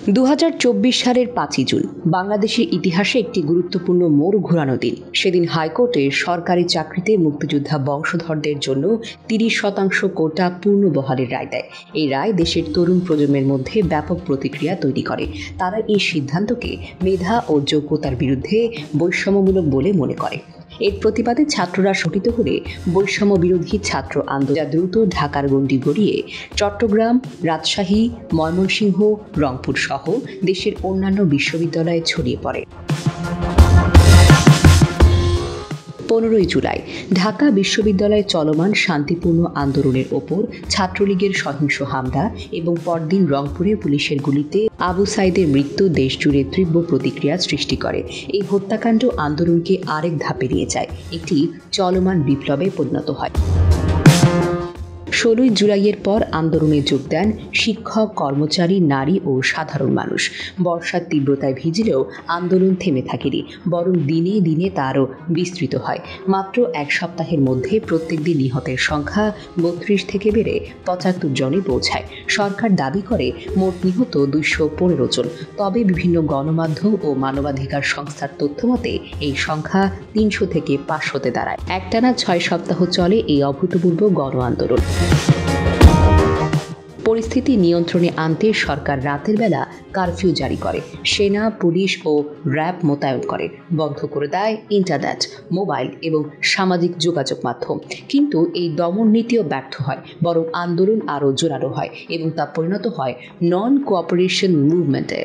2024 সালের 5 জুন বাংলাদেশের ইতিহাসে একটি গুরুত্বপূর্ণ মোড় ঘোরানো দিন। সেদিন হাইকোর্টে সরকারি চাকরিতে মুক্তিযোদ্ধা বংশধরদের জন্য 30% কোটা পূর্ণ বহালের রায় দেয়। এই রায় দেশের তরুণ প্রজন্মের মধ্যে ব্যাপক প্রতিক্রিয়া তৈরি করে। তারা এই সিদ্ধান্তকে মেধা ও যোগ্যতার বিরুদ্ধে বৈষম্যমূলক বলে মনে করে। এর প্রতিবাদে ছাত্ররা শঠিত হলে বৈষম্য বিরোধী ছাত্র আন্দোলন দ্রুত ঢাকার গণ্ডি গড়িয়ে চট্টগ্রাম, রাজশাহী, ময়মনসিংহ, রংপুর সহ দেশের অন্যান্য বিশ্ববিদ্যালয়ে ছড়িয়ে পড়ে। 15 জুলাই ঢাকা বিশ্ববিদ্যালয়ে চলমান শান্তিপূর্ণ আন্দোলনের ওপর ছাত্রলীগের সহিংস হামলা এবং পরদিন রংপুরে পুলিশের গুলিতে আবু সাইদের মৃত্যু দেশজুড়ে তীব্র প্রতিক্রিয়া সৃষ্টি করে। এই হত্যাকাণ্ড আন্দোলনকে আরেক ধাপে নিয়ে যায়, একটি চলমান বিপ্লবে পরিণত হয়। 16 জুলাইয়ের পর আন্দোলনে যোগ দেন শিক্ষক, কর্মচারী, নারী ও সাধারণ মানুষ। বর্ষার তীব্রতায় ভিজলেও আন্দোলন থেমে থাকেনি, বরং দিনে দিনে তা আরও বিস্তৃত হয়। মাত্র এক সপ্তাহের মধ্যে প্রত্যেকদিন নিহতের সংখ্যা 32 থেকে বেড়ে 75 জনে পৌঁছায়। সরকার দাবি করে মোট নিহত 215 জন, তবে বিভিন্ন গণমাধ্যম ও মানবাধিকার সংস্থার তথ্যমতে এই সংখ্যা 300 থেকে 500-তে দাঁড়ায়। একটানা 6 সপ্তাহ চলে এই অভূতপূর্ব গণ আন্দোলন। পরিস্থিতি নিয়ন্ত্রণে আনতে সরকার রাতের বেলা কারফিউ জারি করে, সেনা, পুলিশ ও র্যাব মোতায়েন করে, বন্ধ করে দেয় ইন্টারনেট, মোবাইল এবং সামাজিক যোগাযোগ মাধ্যম। কিন্তু এই দমন নীতিও ব্যর্থ হয়, বরং আন্দোলন আরও জোরালো হয় এবং তা পরিণত হয় নন কোঅপারেশন মুভমেন্টে।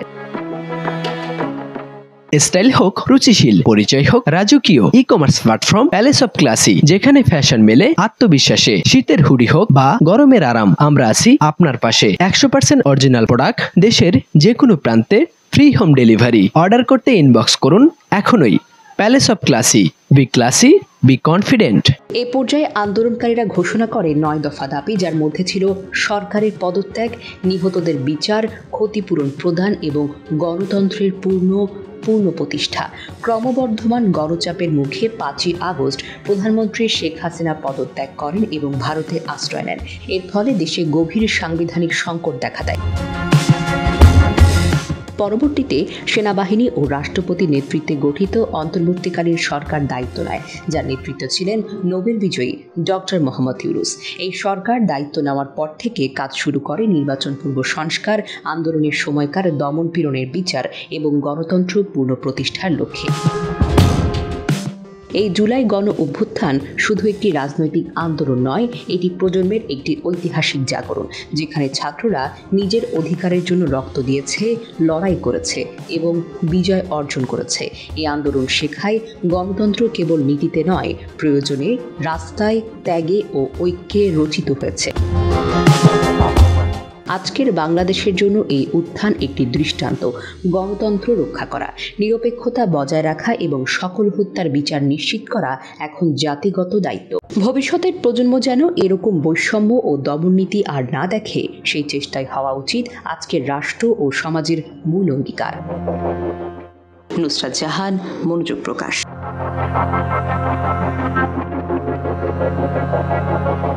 স্টাইল হোক রুচিশীল, পরিচয় হোক রাজকীয়, e-commerce platform palace of classy, যেখানে ফ্যাশন মেলে আত্মবিশ্বাসে। শীতের হুডি হোক বা গরমের আরাম, আমরা আছি আপনার পাশে। 100% অরিজিনাল প্রোডাক্ট, দেশের যে কোনো প্রান্তে, ফ্রি হোম ডেলিভারি। অর্ডার করতে ইনবক্স করুন এখনই। Palace of classy, be classy, be confident. এ পর্যায়ে আন্দোলনকারীরা ঘোষণা করে 9 দফা দাবি, যার মধ্যে ছিল সরকারের পদত্যাগ, নিহতদের বিচার, ক্ষতিপূরণ প্রদান এবং গণতন্ত্রের পূর্ণ প্রতিষ্ঠা। ক্রমবর্ধমান গণচাপের মুখে 5 আগস্ট প্রধানমন্ত্রী শেখ হাসিনা পদত্যাগ করেন এবং ভারতে আশ্রয় নেন। এর ফলে দেশে গভীর সাংবিধানিক সংকট দেখা দেয়। পরবর্তীতে সেনাবাহিনী ও রাষ্ট্রপতি নেতৃত্বে গঠিত অন্তর্বর্তীকালীন সরকার দায়িত্ব নেয়, যার নেতৃত্বে ছিলেন নোবেল বিজয়ী ডক্টর মোহাম্মদ ইউনূস। এই সরকার দায়িত্ব নেওয়ার পর থেকে কাজ শুরু করে নির্বাচন পূর্ব সংস্কার, আন্দোলনের সময়কার দমন-পীড়নের বিচার এবং গণতন্ত্র পূর্ণ প্রতিষ্ঠার লক্ষ্যে। এই জুলাই গণ অভ্যুত্থান শুধু একটি রাজনৈতিক আন্দোলন নয়, এটি প্রজন্মের একটি ঐতিহাসিক জাগরণ, যেখানে ছাত্ররা নিজের অধিকারের জন্য রক্ত দিয়েছে, লড়াই করেছে এবং বিজয় অর্জন করেছে। এই আন্দোলন শেখায় গণতন্ত্র কেবল নীতিতে নয়, প্রয়োজনে রাস্তায়, ত্যাগে ও ঐক্যে রচিত হয়েছে। আজকের বাংলাদেশের জন্য এই উত্থান একটি দৃষ্টান্ত। গণতন্ত্র রক্ষা করা, নিরপেক্ষতা বজায় রাখা এবং সকল হত্যার বিচার নিশ্চিত করা এখন জাতিগত দায়িত্ব। ভবিষ্যতের প্রজন্ম যেন এরকম বৈষম্য ও দমননীতি আর না দেখে, সেই চেষ্টায় হওয়া উচিত আজকের রাষ্ট্র ও সমাজের মূল অঙ্গীকার। নুসরাত জাহান, মনোযোগ প্রকাশ।